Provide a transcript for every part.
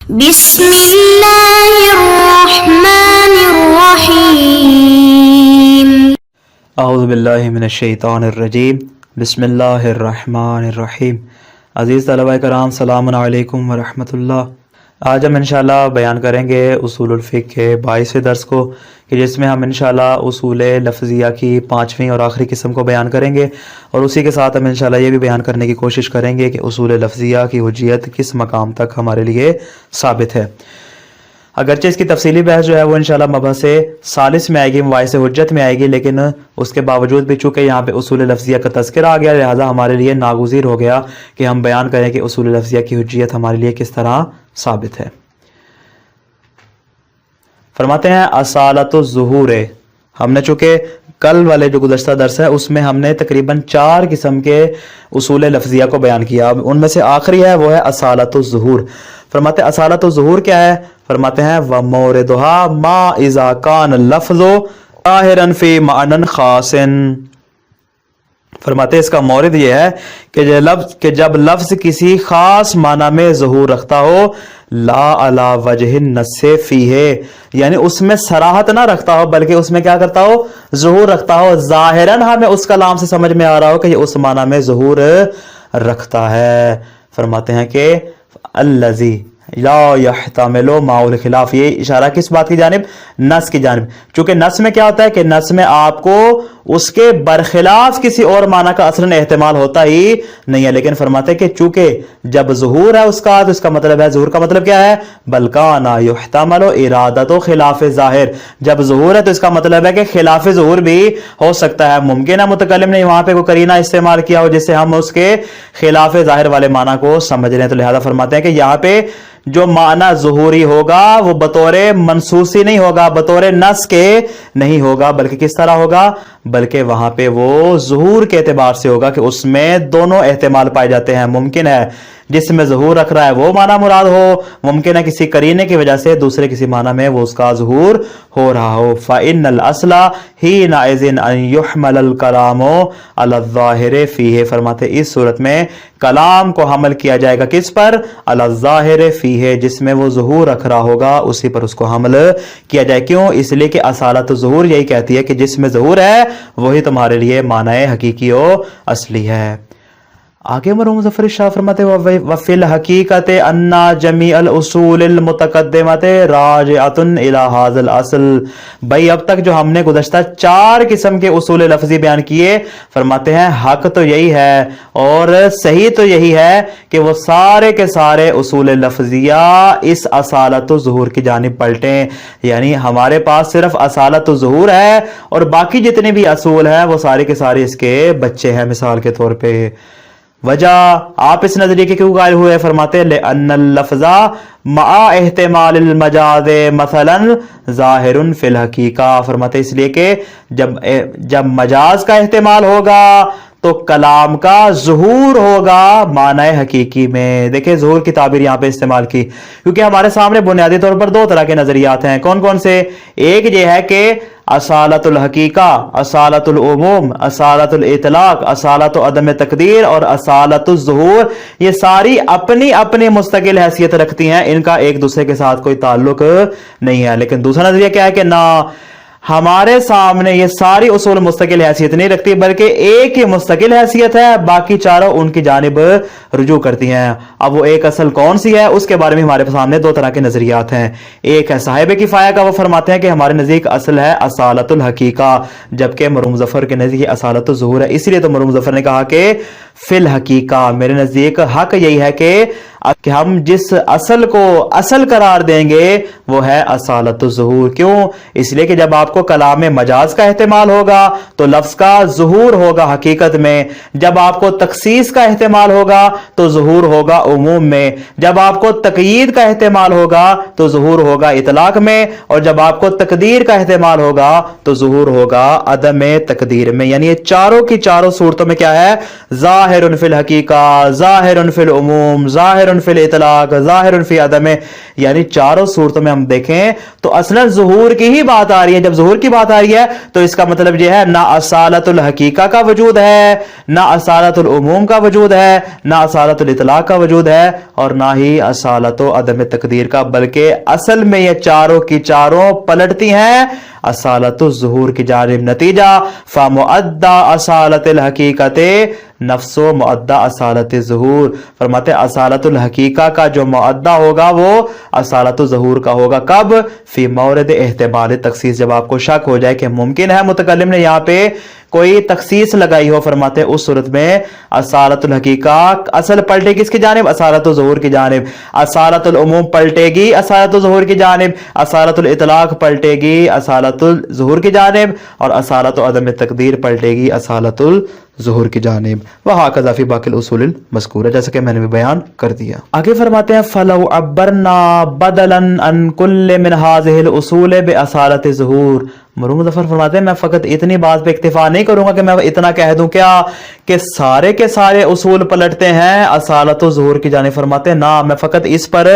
بسم اللہ الرحمن الرحیم۔ اعوذ باللہ من الشیطان الرجیم، بسم اللہ الرحمن الرحیم۔ عزیز طلبہ کرام، السلام علیکم ورحمۃ اللہ۔ آج ہم انشاءاللہ بیان کریں گے اصول الفقہ کے 22ویں درس کو، کہ جس میں ہم انشاءاللہ اصول لفظیہ کی 5ویں اور آخری قسم کو بیان کریں گے، اور اسی کے ساتھ ہم انشاءاللہ یہ بھی بیان کرنے کی کوشش کریں گے کہ اصول لفظیہ کی حجیت کس مقام تک ہمارے لیے ثابت ہے۔ اگرچہ اس کی تفصیلی بحث جو ہے وہ انشاءاللہ مبحث ثالث میں آئے گی، مباحث حجت میں آئے گی، لیکن اس کے باوجود بھی چونکہ یہاں پہ اصول لفظیہ کا تذکرہ آ گیا، لہٰذا ہمارے لیے ناگزیر ہو گیا کہ ہم بیان کریں کہ اصول لفظیہ کی حجیت ہمارے لیے کس طرح ثابت ہے۔ فرماتے ہیں اصالت الظہور۔ ہم نے چونکہ کل والے جو گزشتہ درس ہے اس میں ہم نے تقریباً 4 قسم کے اصول لفظیہ کو بیان کیا، اب ان میں سے آخری ہے وہ ہے اصالت الظہور۔ فرماتے ہیں اصالت الظہور کیا ہے؟ فرماتے ہیں وَمَوْرِدُهَا مَا إِذَا كَانَ اللَّفْظُ ظَاهِرًا فِي مَعْنًى خَاصٍ۔ فرماتے ہیں اس کا مورد یہ ہے کہ جب لفظ کسی خاص معنی میں ظہور رکھتا ہو، لا علی وجہ النص فیہ، یعنی اس میں صراحت نہ رکھتا ہو بلکہ اس میں کیا کرتا ہو؟ ظہور رکھتا ہو۔ ظاہراً ہمیں اس کلام سے سمجھ میں آ رہا ہو کہ یہ اس معنی میں ظہور رکھتا ہے۔ فرماتے ہیں کہ الذی لا یحتمل مع الخلاف، یہ اشارہ کس بات کی جانب؟ نص کی جانب۔ چونکہ نص میں کیا ہوتا ہے کہ نص میں آپ کو اس کے برخلاف کسی اور معنی کا اصلاً احتمال ہوتا ہی نہیں ہے، لیکن فرماتے ہیں کہ چونکہ جب ظہور ہے اس کا تو اس کا مطلب ہے، ظہور کا مطلب کیا ہے؟ بلکانہ یحتمل ارادت و خلاف ظاہر، جب ظہور ہے تو اس کا مطلب ہے کہ خلاف ظہور بھی ہو سکتا ہے۔ ممکن ہے متکلم نے وہاں پہ کوئی قرینہ استعمال کیا ہو جس سے ہم اس کے خلاف ظاہر والے معنی کو سمجھ رہے ہیں، تو لہذا فرماتے ہیں کہ یہاں پہ جو معنی ظہوری ہوگا وہ بطور منصوصی نہیں ہوگا، بطور نص کے نہیں ہوگا، بلکہ کس طرح ہوگا؟ بلکہ وہاں پہ وہ ظہور کے اعتبار سے ہوگا کہ اس میں دونوں احتمال پائے جاتے ہیں۔ ممکن ہے جس میں ظہور رکھ رہا ہے وہ معنی مراد ہو، ممکن ہے کسی قرینے کی وجہ سے دوسرے کسی معنی میں وہ اس کا ظہور ہو رہا ہو۔ فَإِنَّ الْأَصْلَ حِينَئِذٍ أَن يُحْمَلَ الْكَلَامُ عَلَى الظَّاهِرِ فِيهِ، فرماتے اس صورت میں کلام کو حمل کیا جائے گا کس پر؟ علی الظاہر فیہ، جس میں وہ ظہور رکھ رہا ہوگا اسی پر اس کو حمل کیا جائے۔ کیوں؟ اس لیے کہ اصالت الظہور یہی کہتی ہے کہ جس میں ظہور ہے وہی تمہارے لیے معنی حقیقی و اصلی ہے۔ آگے مرحوم مظفر شاہ فرماتے ہیں وفی الحقیقت ان جمیع الاصول المتقدمۃ راجعۃ الی ھذا الاصل۔ بھائی اب تک جو ہم نے گزشتہ 4 قسم کے اصول لفظی بیان کیے، فرماتے ہیں حق تو یہی ہے اور صحیح تو یہی ہے کہ وہ سارے کے سارے اصول لفظیہ اس اصالت الظہور کی جانب پلٹیں، یعنی ہمارے پاس صرف اصالت الظہور ہے اور باقی جتنے بھی اصول ہیں وہ سارے کے سارے اس کے بچے ہیں۔ مثال کے طور پہ وجہ آپ اس نظریے کے کیوں قائل ہوئے؟ فرماتے ہیں لأن اللفظ مع احتمال المجاز مثلا ظاہر فی الحقیقہ۔ فرماتے اس لیے کہ جب مجاز کا احتمال ہوگا تو کلام کا ظہور ہوگا معنی حقیقی میں۔ دیکھیں ظہور کی تعبیر یہاں پہ استعمال کی کیونکہ ہمارے سامنے بنیادی طور پر 2 طرح کے نظریات ہیں۔ کون کون سے؟ ایک یہ ہے کہ اصالت الحقیقہ، اصالت العموم، اصالت الاطلاق، اصالت عدم تقدیر اور اصالت الظہور، یہ ساری اپنی اپنی مستقل حیثیت رکھتی ہیں، ان کا ایک دوسرے کے ساتھ کوئی تعلق نہیں ہے۔ لیکن دوسرا نظریہ کیا ہے کہ نہ، ہمارے سامنے یہ ساری اصول مستقل حیثیت نہیں رکھتی بلکہ ایک ہی مستقل حیثیت ہے، باقی چاروں ان کی جانب رجوع کرتی ہیں۔ اب وہ ایک اصل کون سی ہے اس کے بارے میں ہمارے سامنے 2 طرح کے نظریات ہیں۔ ایک ہے صاحب کفایہ کا، وہ فرماتے ہیں کہ ہمارے نزدیک اصل ہے اصالت الحقیقہ، جبکہ مرحوم مظفر کے نزدیک اصالت الظہور ہے۔ اسی لیے تو مرحوم مظفر نے کہا کہ فی الحقیقہ میرے نزدیک حق یہی ہے کہ ہم جس اصل کو اصل قرار دیں گے وہ ہے اصالت الظہور۔ کیوں؟ اس لیے کہ جب آپ کو کلام مجاز کا احتمال ہوگا تو لفظ کا ظہور ہوگا حقیقت میں، جب آپ کو تخصیص کا احتمال ہوگا تو ظہور ہوگا عموم میں، جب آپ کو تقیید کا احتمال ہوگا تو ظہور ہوگا اطلاق میں، اور جب آپ کو تقدیر کا احتمال ہوگا تو ظہور ہوگا عدم تقدیر میں۔ یعنی یہ چاروں کی چاروں صورتوں میں کیا ہے؟ ظاہر فی الحقیقہ، ظاہر فی العموم، ظاہر فی الاطلاق ظاہر فی عدم، یعنی چاروں صورتوں میں ہم دیکھیں تو اصلا ظہور کی ہی بات آ رہی ہے. جب ظہور کی بات آ رہی ہے تو اس کا مطلب یہ ہے نہ اصالت الحقیقہ کا وجود ہے، نہ اصالت العموم کا وجود ہے، نہ اصالت الاطلاق کا وجود ہے، اور نہ ہی اصالت و عدم تقدیر کا، بلکہ اصل میں یہ چاروں کی چاروں پلٹتی ہیں اصالت الظہور کی جانب. نتیجہ فمعدہ اصالت الحقیقت نفس و معدہ اصالت الظہور. فرماتے ہیں اصالت الحقیقہ کا جو معدہ ہوگا وہ اصالت الظہور کا ہوگا. کب؟ فی مورد احتمال تخصیص، جب آپ کو شک ہو جائے کہ ممکن ہے متکلم نے یہاں پہ کوئی تخصیص لگائی ہو. فرماتے ہیں اس صورت میں اصالت الحقیقہ اصل پلٹے گی کس کی جانب؟ اصالت الظہور کی جانب. اصالت العموم پلٹے گی اصالت الظہور کی جانب. اصالت الاطلاق پلٹے گی اصالت الظہور کی جانب، اور اصالت عدم تقدیر پلٹے گی اصالت الظہور کی جانب. وہکذا فی باقی الاصول المذکورہ، جیسا کہ میں نے بھی بیان کر دیا. آگے فرماتے ہیں فلو عبرنا بدلا عن کل من هذه الاصول باصالت الظہور. مرحوم مظفر فرماتے ہیں میں فقط اتنی بات پہ اکتفا نہیں کروں گا کہ میں اتنا کہہ دوں کیا کہ سارے کے سارے اصول پلٹتے ہیں اصالت و ظہور کی جانب. فرماتے ہیں نہ، میں فقط اس پر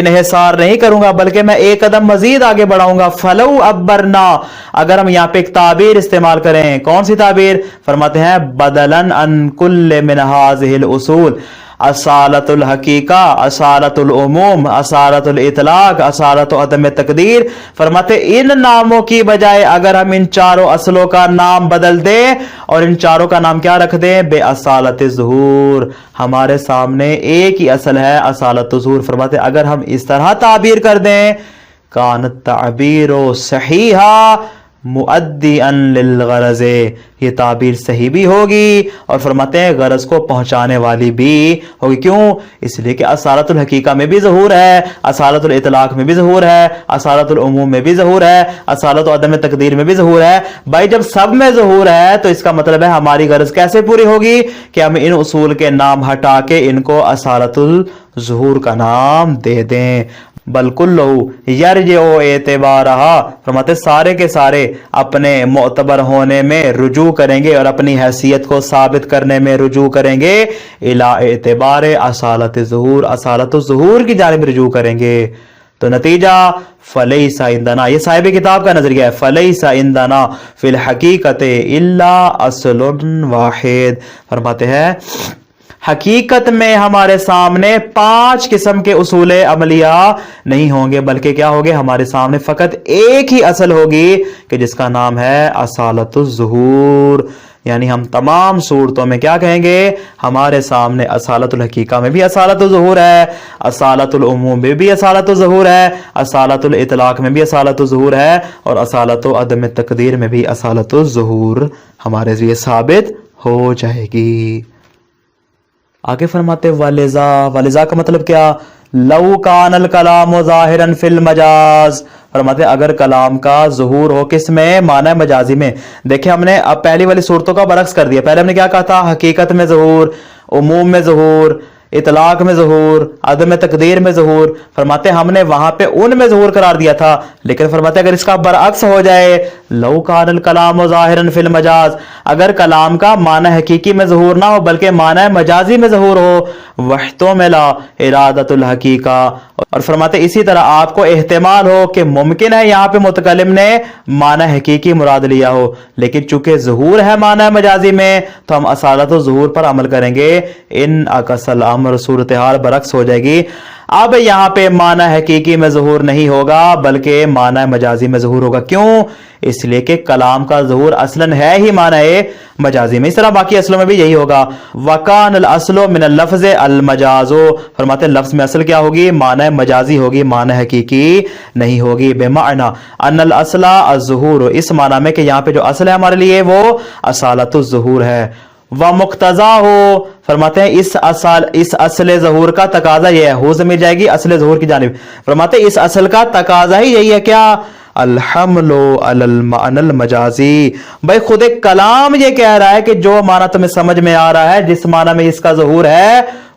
انحصار نہیں کروں گا بلکہ میں ایک قدم مزید آگے بڑھاؤں گا. فلو عبرنا، اگر ہم یہاں پہ ایک تعبیر استعمال کریں، کون سی تعبیر؟ فرماتے ہیں بدلاً عن کل من هذه الاصول، اصالت الحقیقہ، اصالت العموم، اصالت الاطلاق، اصالت و عدم تقدیر. فرماتے ان ناموں کی بجائے اگر ہم ان چاروں اصلوں کا نام بدل دیں اور ان چاروں کا نام کیا رکھ دیں؟ بے اصالت ظہور. ہمارے سامنے ایک ہی اصل ہے اصالت ظہور. فرماتے اگر ہم اس طرح تعبیر کر دیں کانت تعبیر صحیحہ مؤدیًا للغرض، یہ تعبیر صحیح بھی ہوگی اور فرماتے ہیں غرض کو پہنچانے والی بھی ہوگی. کیوں؟ اس لیے کہ اصالت الحقیقہ میں بھی ظہور ہے، اصالت الاطلاق میں بھی ظہور ہے، اصالت العموم میں بھی ظہور ہے، اصالت و عدم تقدیر میں بھی ظہور ہے. بھائی جب سب میں ظہور ہے تو اس کا مطلب ہے ہماری غرض کیسے پوری ہوگی کہ ہم ان اصول کے نام ہٹا کے ان کو اصالت الظہور کا نام دے دیں. بل کلہ یرجع اعتبارہ، فرماتے سارے کے سارے اپنے معتبر ہونے میں رجوع کریں گے اور اپنی حیثیت کو ثابت کرنے میں رجوع کریں گے الی اعتبار اصالت الظہور، اصالت الظہور کی جانب رجوع کریں گے. تو نتیجہ فلیس عندنا، یہ صاحب کتاب کا نظریہ ہے، فلیس عندنا فی الحقیقت الا اصل واحد. فرماتے ہیں حقیقت میں ہمارے سامنے 5 قسم کے اصول عملیہ نہیں ہوں گے بلکہ کیا ہوگے؟ ہمارے سامنے فقط ایک ہی اصل ہوگی کہ جس کا نام ہے اصالت الظہور. یعنی ہم تمام صورتوں میں کیا کہیں گے؟ ہمارے سامنے اصالت الحقیقہ میں بھی اصالت الظہور ہے، اصالت العموم میں بھی اصالت الظہور ہے، اصالت الاطلاق میں بھی اصالت الظہور ہے، اور اصالت و عدم تقدیر میں بھی اصالت الظہور ہمارے لیے ثابت ہو جائے گی. آگے فرماتے والذا، والذا کا مطلب کیا؟ لو کان الکلام ظاہرا فی المجاز. فرماتے اگر کلام کا ظہور ہو کس میں؟ معنی مجازی میں. دیکھیں ہم نے اب پہلی والی صورتوں کا برعکس کر دیا. پہلے ہم نے کیا کہا تھا؟ حقیقت میں ظہور، عموم میں ظہور، اطلاق میں ظہور، عدم تقدیر میں ظہور. فرماتے ہم نے وہاں پہ ان میں ظہور قرار دیا تھا، لیکن فرماتے اگر اس کا برعکس ہو جائے لو کان الکلام ظاہرا فی المجاز، اگر کلام کا معنی حقیقی میں ظہور نہ ہو بلکہ معنی مجازی میں ظہور ہو، واحتمل ارادۃ الحقیقہ، اور فرماتے اسی طرح آپ کو احتمال ہو کہ ممکن ہے یہاں پہ متکلم نے معنی حقیقی مراد لیا ہو، لیکن چونکہ ظہور ہے معنی مجازی میں تو ہم اصالت و ظہور پر عمل کریں گے. ان عکس الامر، صورتحال برعکس ہو جائے گی. اب یہاں پہ معنی حقیقی میں ظہور نہیں ہوگا بلکہ معنی مجازی میں ظہور ہوگا. کیوں؟ اس لیے کہ کلام کا ظہور اصلاً ہے ہی معنی مجازی میں. اس طرح باقی اصلوں میں بھی یہی ہوگا. وَكَانَ الْأَصْلُ مِنَ اللَّفْظِ الْمَجَازُ، فرماتے لفظ میں اصل کیا ہوگی؟ معنی مجازی ہوگی، معنی حقیقی نہیں ہوگی. بمعنی ان الاصل الظہور، اس معنی میں کہ یہاں پہ جو اصل ہے ہمارے لیے وہ اصالت الظہور ہے. ومقتضا ہو، فرماتے ہیں اس اصل ظہور کا تقاضا یہ ہے، ہو ضمیر جائے گی اصل ظہور کی جانب. فرماتے اس اصل کا تقاضا ہی یہی ہے کیا؟ الحمل علی المعنی المجازی. بھائی خود کلام یہ کہہ رہا ہے کہ جو معنی تمہیں سمجھ میں آ رہا ہے، جس معنی میں اس کا ظہور ہے،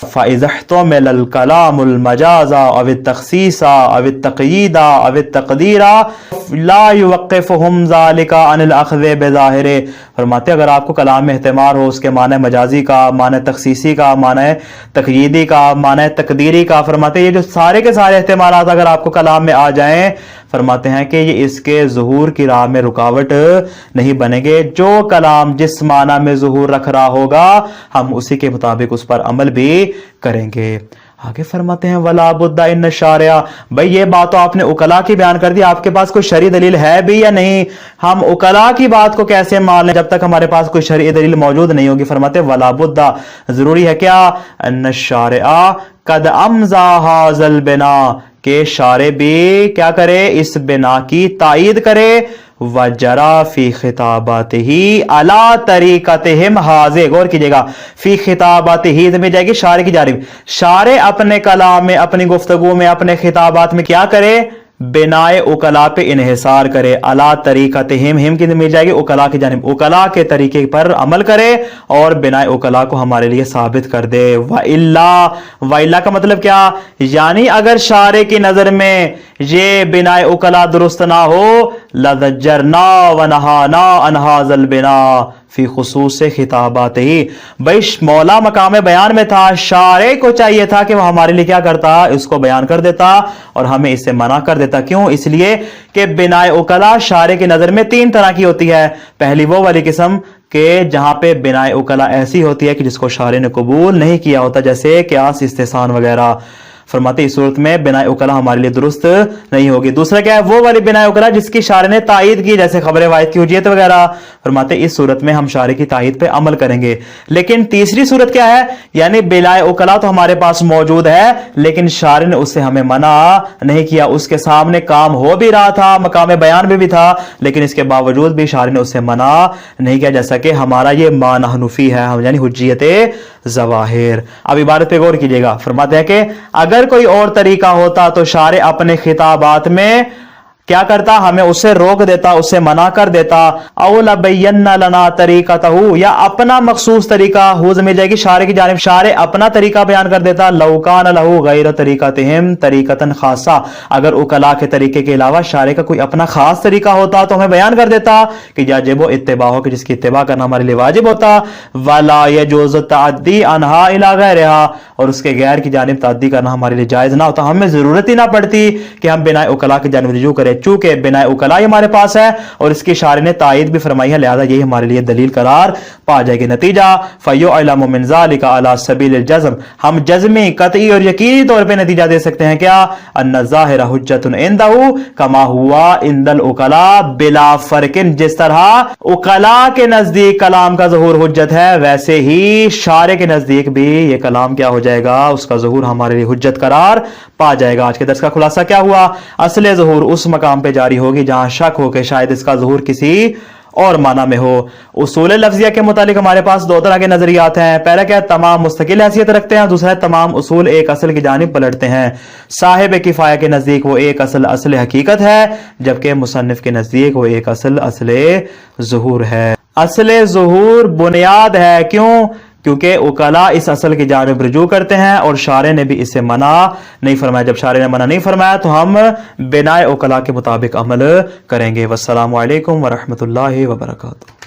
فَإِذَا احْتُمِلَ الْكَلَامُ الْمَجَازَ أَوِ التَّخْصِيصَ أَوِ التَّقْيِيدَ أَوِ التَّقْدِيرَ لَا يُوَقِّفُهُمْ ذَلِكَ عَنِ الْأَخْذِ بِظَاهِرِهِ۔ فرماتے ہیں اگر آپ کو کلام میں احتمال ہو، اس کے معنی مجازی کا، معنی تخصیصی کا، معنی تقییدی کا، معنی تقدیری کا، فرماتے ہیں یہ جو سارے کے سارے احتمالات اگر آپ کو کلام میں آ جائیں، فرماتے ہیں کہ یہ اس کے ظہور کی راہ میں رکاوٹ نہیں بنیں گے۔ جو کلام جس معنی میں ظہور رکھ رہا ہوگا ہم اسی کے مطابق اس پر عمل بھی کریں گے۔ آگے فرماتے ہیں وَلَا بُدَّ إِنَّ الشَّارِعَ، بھئی یہ بات تو آپ نے عقلاء کی بیان کر دی، آپ کے پاس کوئی شرعی دلیل ہے بھی یا نہیں؟ ہم عقلاء کی بات کو کیسے مان لیں جب تک ہمارے پاس کوئی شرعی دلیل موجود نہیں ہوگی؟ فرماتے ہیں وَلَا بُدَّ، ضروری ہے کیا؟ إِنَّ الشَّارِعَ قَدْ أَمْضَى هَذَا الْبِنَاءَ، کہ شارع بھی کیا کرے؟ اس بنا کی تائید کرے۔ وَجَرَى فِي خِطَابَاتِهِ عَلَى طَرِيقَتِهِمْ هَذِهِ، غور کیجئے گا، فی خطاباتہ میں جائے گی شارع کی جانب، شارع اپنے کلام میں، اپنی گفتگو میں، اپنے خطابات میں کیا کرے؟ بنائے عقلاء پہ انحصار کرے۔ علی طریقتہم، ہم کی مل جائے گی عقلاء کی جانب، عقلاء کے طریقے پر عمل کرے اور بنائے عقلاء کو ہمارے لیے ثابت کر دے۔ وَإِلَّا کا مطلب کیا؟ یعنی اگر شارع کی نظر میں یہ بنائے عقلاء درست نہ ہو، لَذَجَّرْنَا وَنَهَانَا عَنْ هَذَا الْبِنَاءِ فی خصوص خطابات ہی، بھائی مولا مقام بیان میں تھا، شارع کو چاہیے تھا کہ وہ ہمارے لیے کیا کرتا؟ اس کو بیان کر دیتا اور ہمیں اس سے منع کر دیتا۔ کیوں؟ اس لیے کہ بنائے عقلاء شارع کی نظر میں تین طرح کی ہوتی ہے۔ پہلی وہ والی قسم کہ جہاں پہ بنائے عقلاء ایسی ہوتی ہے کہ جس کو شارع نے قبول نہیں کیا ہوتا، جیسے قیاس، استحسان وغیرہ۔ فرماتے اس صورت میں بنائے عقلاء ہمارے لیے درست نہیں ہوگی۔ دوسرا کیا ہے؟ وہ والی بنائے عقلاء جس کی شارع نے تائید کی، جیسے خبر واحد کی حجیت وغیرہ۔ فرماتے اس صورت میں ہم شارع کی تائید پہ عمل کریں گے۔ لیکن تیسری صورت کیا ہے؟ یعنی بنائے عقلاء تو ہمارے پاس موجود ہے لیکن شارع نے اس سے ہمیں منع نہیں کیا، اس کے سامنے کام ہو بھی رہا تھا، مقام بیان بھی تھا، لیکن اس کے باوجود بھی شارع نے اس سے منع نہیں کیا، جیسا کہ ہمارا یہ ما نحن فی ہے، یعنی حجیت ظواہر۔ اب عبارت پہ غور کیجئے گا، فرماتے ہیں کہ اگر کوئی اور طریقہ ہوتا تو شارع اپنے خطابات میں کیا کرتا؟ ہمیں اسے روک دیتا، اسے منع کر دیتا۔ او لبین لنا طریقتہ، یا اپنا مخصوص طریقہ، ہو میں جائے گی شارع کی جانب، شارع اپنا طریقہ بیان کر دیتا۔ لو کان لہ غیر طریقتہم طریقۃ خاصہ، اگر عقلاء کے طریقے کے علاوہ شارع کا کوئی اپنا خاص طریقہ ہوتا تو ہمیں بیان کر دیتا کہ یجب اتباع، کہ جس کی اتباع کرنا ہمارے لیے واجب ہوتا۔ ولا یجوز التعدی عنہا الی غیرہا، اور اس کے غیر کی جانب تعدی کرنا ہمارے لیے جائز نہ ہوتا، ہمیں ضرورت ہی نہ پڑتی کہ ہم بنائے عقلاء کی جانب رجوع کریں، چونکہ بنائے عقلاء ہمارے پاس ہے اور اس کی شارع نے تائید بھی فرمائی ہے، لہذا یہی ہمارے لیے دلیل قرار پا جائے گی۔ نتیجہ فَيُعْلَمُ مِنْ ذَلِكَ عَلَى سَبِيلِ الْجَزْمِ، ہم جزمی، قطعی اور یقینی طور پہ نتیجہ دے سکتے ہیں کیا؟ أَنَّ الظَّاهِرَ حُجَّةٌ عِنْدَهُ كَمَا هُوَ عِنْدَ الْعُقَلَاءِ بِلَا فَرْقٍ، جس طرح عقلاء کے نزدیک کلام کا ظہور حجت ہے، ویسے ہی شارع کے نزدیک بھی یہ کلام کیا ہو جائے گا؟ اس کا ظہور ہمارے لیے حجت قرار پا جائے گا۔ آج کے درس کا خلاصہ کیا ہوا؟ اصل ظہور اس مقام پہ جاری ہوگی جہاں شک ہو کہ شاید اس کا ظہور کسی اور معنی میں ہو۔ اصول لفظیہ کے متعلق ہمارے پاس دو طرح کے نظریات ہیں، پہلا کیا ہے؟ تمام مستقل حیثیت رکھتے ہیں، دوسرا ہے تمام اصول ایک اصل کی جانب پلٹتے ہیں۔ صاحب کفایہ کے نزدیک وہ ایک اصل حقیقت ہے، جبکہ مصنف کے نزدیک وہ ایک اصل ظہور ہے۔ اصل ظہور بنیاد ہے، کیوں؟ کیونکہ عقلاء اس اصل کی جانب رجوع کرتے ہیں اور شارع نے بھی اسے منع نہیں فرمایا۔ جب شارع نے منع نہیں فرمایا تو ہم بنائے عقلاء کے مطابق عمل کریں گے۔ والسلام علیکم ورحمۃ اللہ وبرکاتہ۔